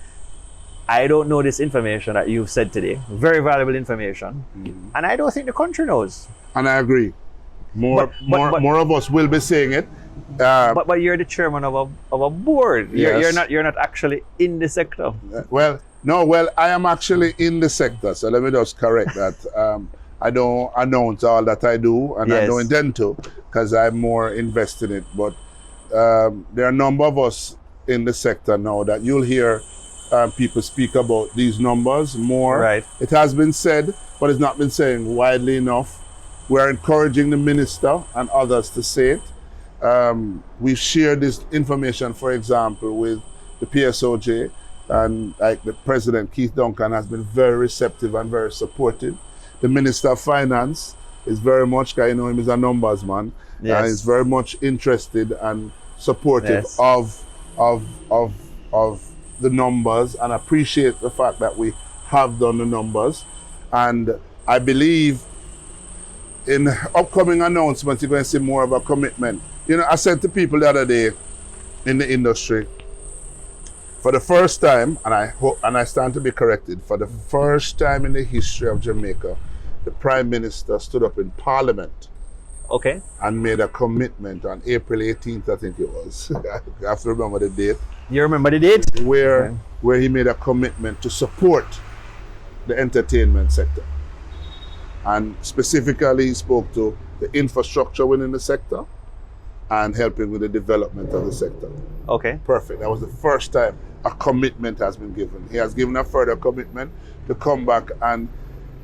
I don't know this information that you've said today. Very valuable information. And I don't think the country knows. And I agree. More of us will be saying it. But you're the chairman of a board. You're not actually in the sector. Well, I am actually in the sector. So let me just correct that. I don't announce all that I do, and I don't intend to, because I'm more invested in it. But there are a number of us in the sector now that you'll hear people speak about these numbers more. Right. It has been said, but it's not been said widely enough. We're encouraging the minister and others to say it. We've shared this information, for example, with the PSOJ, and like the President, Keith Duncan, has been very receptive and very supportive. The Minister of Finance is very much, because you know him as a numbers man, and is very much interested and supportive of the numbers, and appreciate the fact that we have done the numbers. And I believe in upcoming announcements, you're going to see more of a commitment. You know, I said to people the other day in the industry, for the first time, and I hope, and I stand to be corrected, for the first time in the history of Jamaica, the Prime Minister stood up in Parliament and made a commitment on April 18th, I think it was. I have to remember the date. You remember the date? Where he made a commitment to support the entertainment sector. And specifically, he spoke to the infrastructure within the sector and helping with the development of the sector. Okay. Perfect. That was the first time a commitment has been given. He has given a further commitment to come back and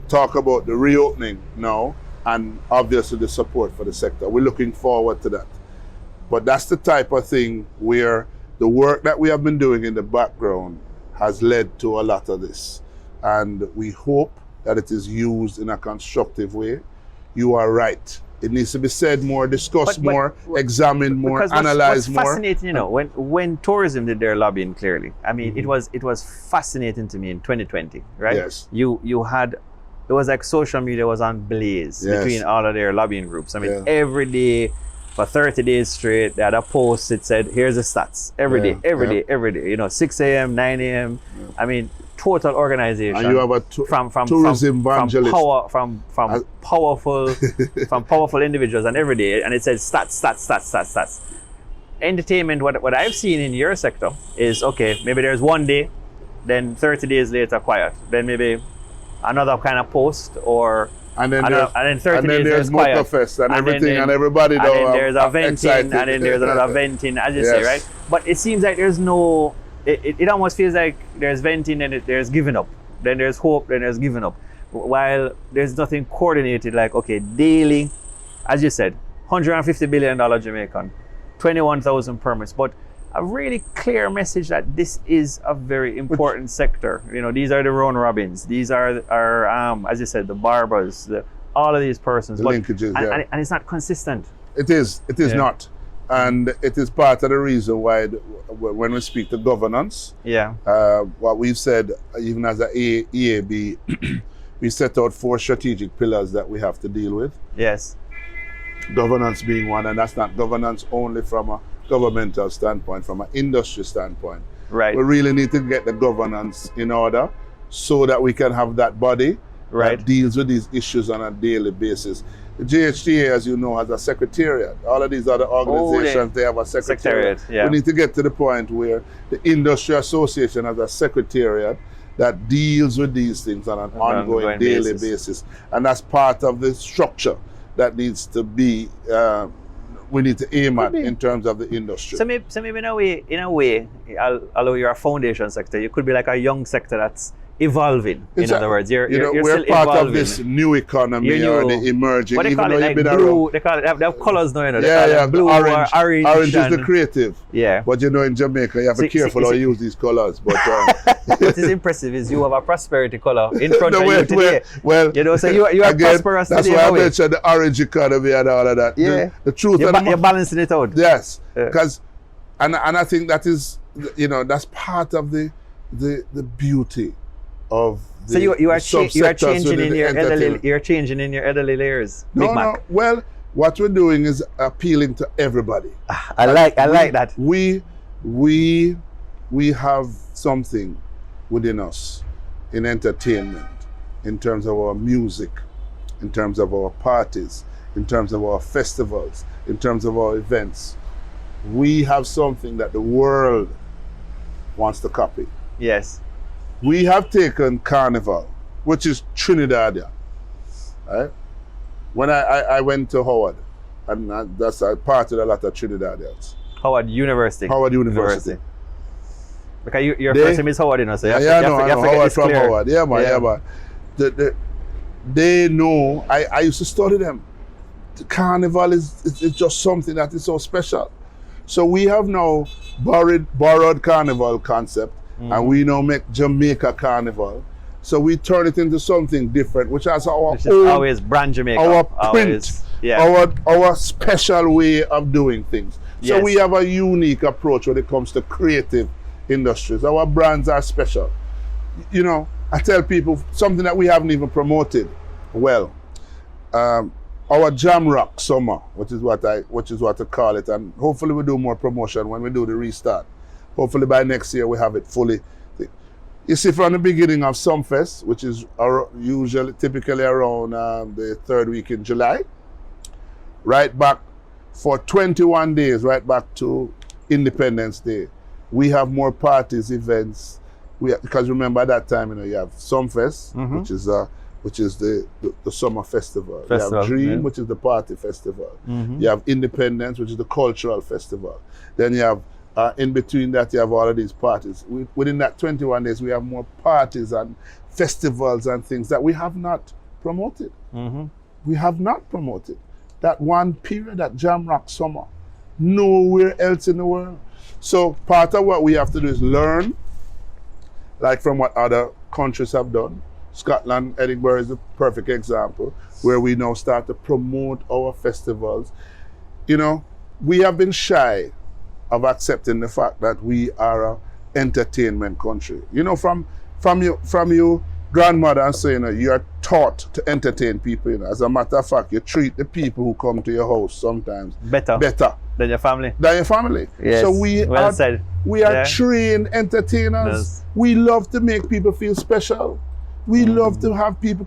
talk about the reopening now, and obviously the support for the sector. We're looking forward to that. But that's the type of thing where the work that we have been doing in the background has led to a lot of this. And we hope that it is used in a constructive way. You are right. It needs to be said more, discussed more, examined more, analyzed more. What's fascinating, you know, when tourism did their lobbying, clearly, I mean, it was fascinating to me in 2020, right? Yes. You had, it was like social media was on blaze between all of their lobbying groups. I mean, every day for 30 days straight, they had a post. It said, "Here's the stats." Every day. You know, 6 a.m., 9 a.m. I mean, total organization. And you have a tourism evangelist. From powerful individuals, and every day, and it says stats. Entertainment, what I've seen in your sector is, okay, maybe there's one day, then 30 days later quiet, then maybe another kind of post, or and then 30 days there's quiet. Fest and everything, and everybody and then there's a venting, and then there's another venting, as you say, right? But it seems like there's no, it almost feels like there's venting and there's giving up, then there's hope, then there's giving up, while there's nothing coordinated. Like, okay, daily, as you said, $150 billion Jamaican, 21,000 permits, but a really clear message that this is a very important sector. You know, these are the Ron Robbins, these are as you said, the barbers, all of these persons. The linkages, and it's not consistent. It is not. And it is part of the reason why when we speak to governance, what we've said, even as an EAB, we set out 4 strategic pillars that we have to deal with. Yes. Governance being one, and that's not governance only from a governmental standpoint, from an industry standpoint. Right. We really need to get the governance in order so that we can have that body that deals with these issues on a daily basis. The JHTA, as you know, has a secretariat. All of these other organizations, they have a secretariat. We need to get to the point where the industry association has a secretariat that deals with these things on an ongoing daily basis. And that's part of the structure that needs to be, we need to aim at in terms of the industry. So maybe in a way, although you're a foundation sector, you could be like a young sector that's evolving. In other words, you're we're still part evolving. of this new economy or the emerging. What they call it, like blue, they call it, they have colors now, you know. Blue, orange. Orange is the creative. Yeah. But you know, in Jamaica, you have to be careful how you use these colors. But what is impressive is you have a prosperity color in front of you today. Well, you know, so you are again, prosperous that's today. That's why I mentioned the orange economy and all of that. Yeah. The truth. You're balancing it out. Yes. Because, and I think that is, you know, that's part of the beauty of So you are subsectors changing within in the your elderly entertainment. you're changing in your elderly layers. Big No, Mac. no. Well, what we're doing is appealing to everybody. I like that. We have something within us in entertainment, in terms of our music, in terms of our parties, in terms of our festivals, in terms of our events. We have something that the world wants to copy. Yes. We have taken Carnival, which is Trinidadian, right? When I went to Howard, and that's I parted a lot of Trinidadians. Howard University. Howard University. Because your first name is Howard, you know, so you have to, I you know, have to get Howard this from clear. Howard. Yeah, man. They know. I used to study them. The Carnival is just something that is so special. So we have now borrowed Carnival concept, and we now make Jamaica Carnival. So we turn it into something different, which has our own, always brand Jamaica. our print, Always, our special way of doing things. So Yes. we have a unique approach when it comes to creative industries. Our brands are special. You know, I tell people something that we haven't even promoted well. Our Jam Rock Summer, which is what I call it, and hopefully we do more promotion when we do the restart. Hopefully by next year we have it fully. You see, from the beginning of Sumfest, which is typically around the third week in July, right back for 21 days, right back to Independence Day, we have more parties, events. Because remember at that time, you know, you have Sumfest, which is the summer festival. You have Dream, which is the party festival. You have Independence, which is the cultural festival. Then you have in between that, you have all of these parties. Within that 21 days, we have more parties and festivals and things that we have not promoted. We have not promoted. That one period, that Jam Rock Summer, nowhere else in the world. So part of what we have to do is learn, like from what other countries have done. Scotland, Edinburgh is a perfect example, where we now start to promote our festivals. You know, we have been shy of accepting the fact that we are an entertainment country. You know, from your grandmother and so, you know, you are taught to entertain people. You know, as a matter of fact, you treat the people who come to your house sometimes better than your family. Yes. So we are trained entertainers. Yes. We love to make people feel special. We love to have people.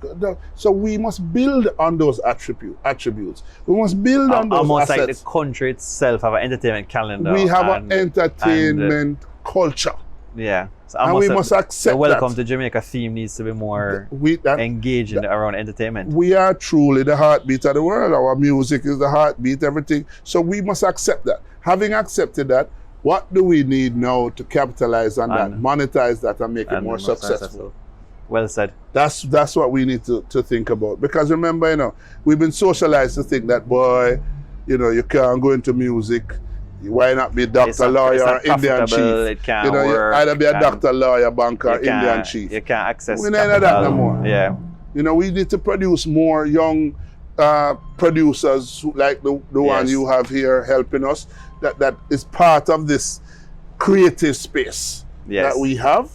So we must build on those attributes. We must build on those almost assets. like the country itself have an entertainment calendar. We have an entertainment culture. Yeah. So and we must accept the Welcome that. to Jamaica theme needs to be more engaging around entertainment. We are truly the heartbeat of the world. Our music is the heartbeat, everything. So we must accept that. Having accepted that, what do we need now to capitalize on that, monetize that, and make it more successful? Well said. That's what we need to think about. Because remember, you know, we've been socialized to think that, boy, you know, you can't go into music. Why not be doctor, lawyer, or Indian chief? It can't you work. Either be a doctor, lawyer, banker, or Indian chief. You can't access We need that no more. Yeah. You know, we need to produce more young producers like the one you have here helping us. That is part of this creative space that we have.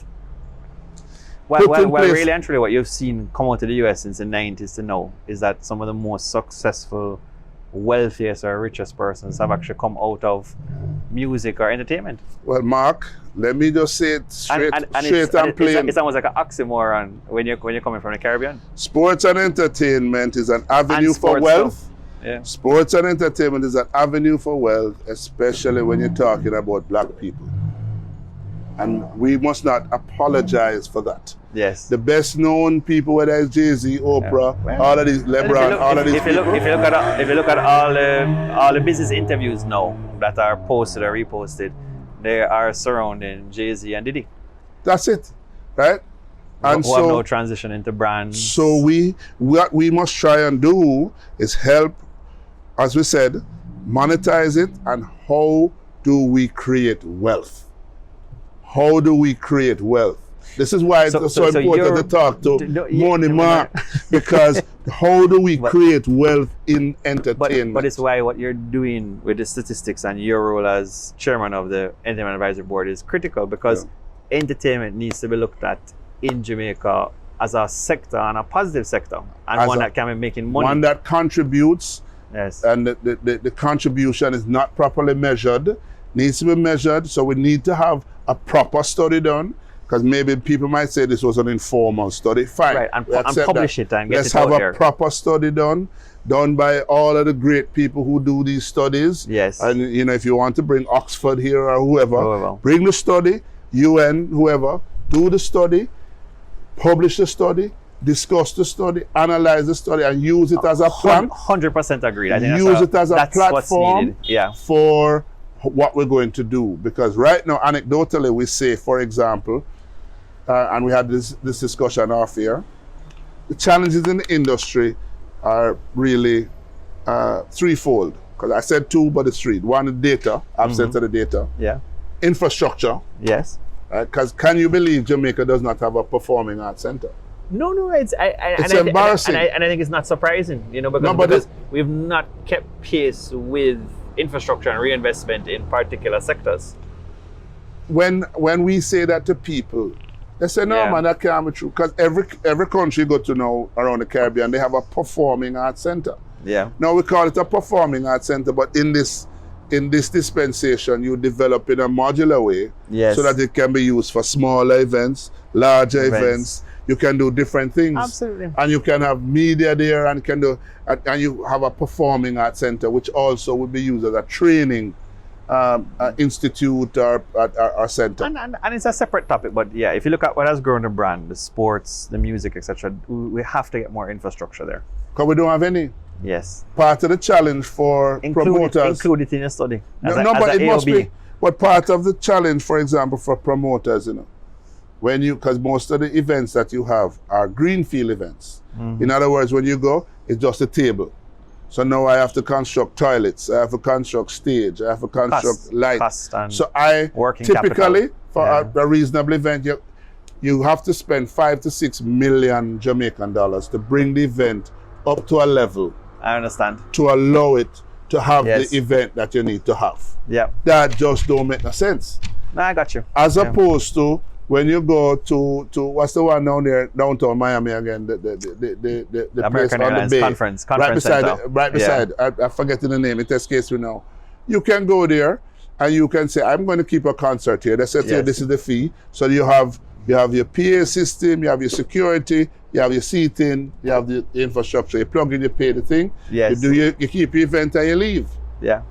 Well, really and truly, what you've seen come out of the US since the 90s to now is that some of the most successful, wealthiest or richest persons have actually come out of music or entertainment. Well, Mark, let me just say it straight and plain. It's almost like an oxymoron when you're coming from the Caribbean. Sports and entertainment is an avenue for wealth. Yeah. Sports and entertainment is an avenue for wealth, especially when you're talking about black people. And we must not apologize for that. Yes. The best known people, whether it's Jay-Z, Oprah, all of these, LeBron, all of these people. If you look at all the business interviews now that are posted or reposted, they are surrounding Jay-Z and Diddy. That's it, right? And who have no transition into brands. So what we must try and do is help, as we said, monetize it. And how do we create wealth? How do we create wealth? This is why it's so important to talk to MoneyMark, because how do we create wealth in entertainment? But it's why what you're doing with the statistics and your role as chairman of the Entertainment Advisory Board is critical, because entertainment needs to be looked at in Jamaica as a sector and a positive sector, and one that can be making money. One that contributes, Yes. and the contribution is not properly measured, needs to be measured. So we need to have a proper study done, because maybe people might say this was an informal study. Fine. Right, and we accept publish that. it and get Let's it out have there. a proper study done by all of the great people who do these studies. Yes. And you know, if you want to bring Oxford here or whoever, Whoever. bring the study, UN, whoever, do the study, publish the study, discuss the study, analyze the study, and use it as a plan. 100% agreed. I think Use it as a that's what's platform needed. Yeah. for what we're going to do. Because right now, anecdotally, we say, for example, and we had this discussion off here, the challenges in the industry are really threefold. Because I said two, but it's three. One, the data, absence of the data. Yeah. Infrastructure. Yes. Because can you believe Jamaica does not have a performing arts center? No, it's It's embarrassing. and I think it's not surprising, you know, because we've not kept pace with infrastructure and reinvestment in particular sectors. When we say that to people, they say, no, Yeah. man, that can't be true. Because every country you go to now around the Caribbean, they have a performing arts center. Yeah. Now we call it a performing arts center, but in this dispensation, you develop in a modular way, Yes. so that it can be used for smaller events, larger events. You can do different things. Absolutely. And you can have media there, and you have a performing arts center, which also would be used as a training institute or center. And it's a separate topic, but yeah, if you look at what has grown the brand, the sports, the music, etc., we have to get more infrastructure there. Because we don't have any. Yes. Part of the challenge for promoters. Include it in your study. As But it must AOB. be. But part of the challenge, for example, for promoters, you know, because most of the events that you have are greenfield events. In other words, when you go, it's just a table. So now I have to construct toilets, I have to construct stage, I have to construct lights. Cost and So I working typically, capital. for a reasonable event, you have to spend $5 to $6 million Jamaican dollars to bring the event up to a level I understand. to allow it to have Yes. the event that you need to have. Yeah. That just don't make no sense. No, I got you. As Yeah. opposed to when you go to what's the one down there, downtown Miami again, the place American on the Airlines bay, conference right beside, center. right beside. I'm forgetting the name. It escapes me now. You can go there and you can say, I'm going to keep a concert here. They say to you, Yes. this is the fee. So you have your PA system, you have your security, you have your seating, you have the infrastructure. You plug in, you pay the thing. Yes. You keep your event and you leave. Yeah.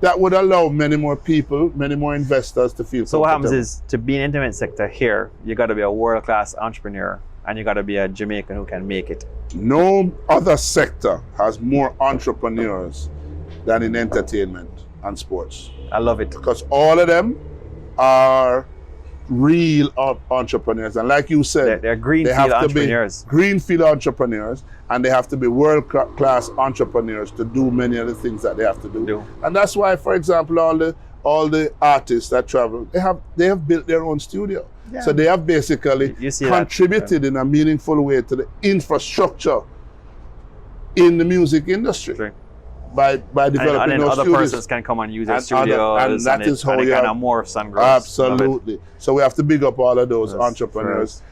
That would allow many more people, many more investors to feel So what happens comfortable. is, to be an intimate sector here, you got to be a world-class entrepreneur, and you got to be a Jamaican who can make it. No other sector has more entrepreneurs than in entertainment and sports, I love it. because all of them are real entrepreneurs, and like you said, They're they greenfield have to entrepreneurs. be greenfield entrepreneurs, and they have to be world-class entrepreneurs to do many of the things that they have to do. And that's why, for example, all the artists that travel, they have built their own studio. Yeah. So they have basically You see contributed in a meaningful way to the infrastructure in the music industry. True. by developing and then those other studios. persons can come and use your And studios, and that is how it you kind have- of morphs and grows. Absolutely. So we have to big up all of those Yes, entrepreneurs,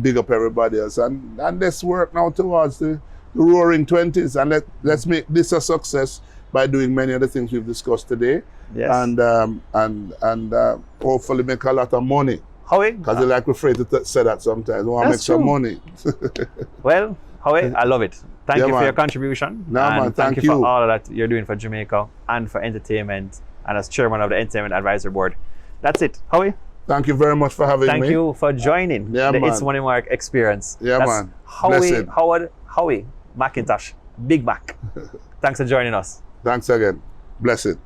big up everybody else, and let's work now towards the roaring 20s, and let's make this a success by doing many of the things we've discussed today, Yes. and hopefully make a lot of money. Howie, Because they like afraid to say that sometimes. We want to make That's some true. money. well, Howie, I love it. Thank Yeah, you for man. your contribution. No, and man, thank thank you you. for all that you're doing for Jamaica and for entertainment, and as chairman of the Entertainment Advisory Board. That's it. Howie, Thank you very much for having thank me. you for joining Yeah, the man. ItsMoneyMark Experience. Yeah, That's man. Howie McIntosh, Big Mac. Thanks for joining us. Thanks again. Bless it.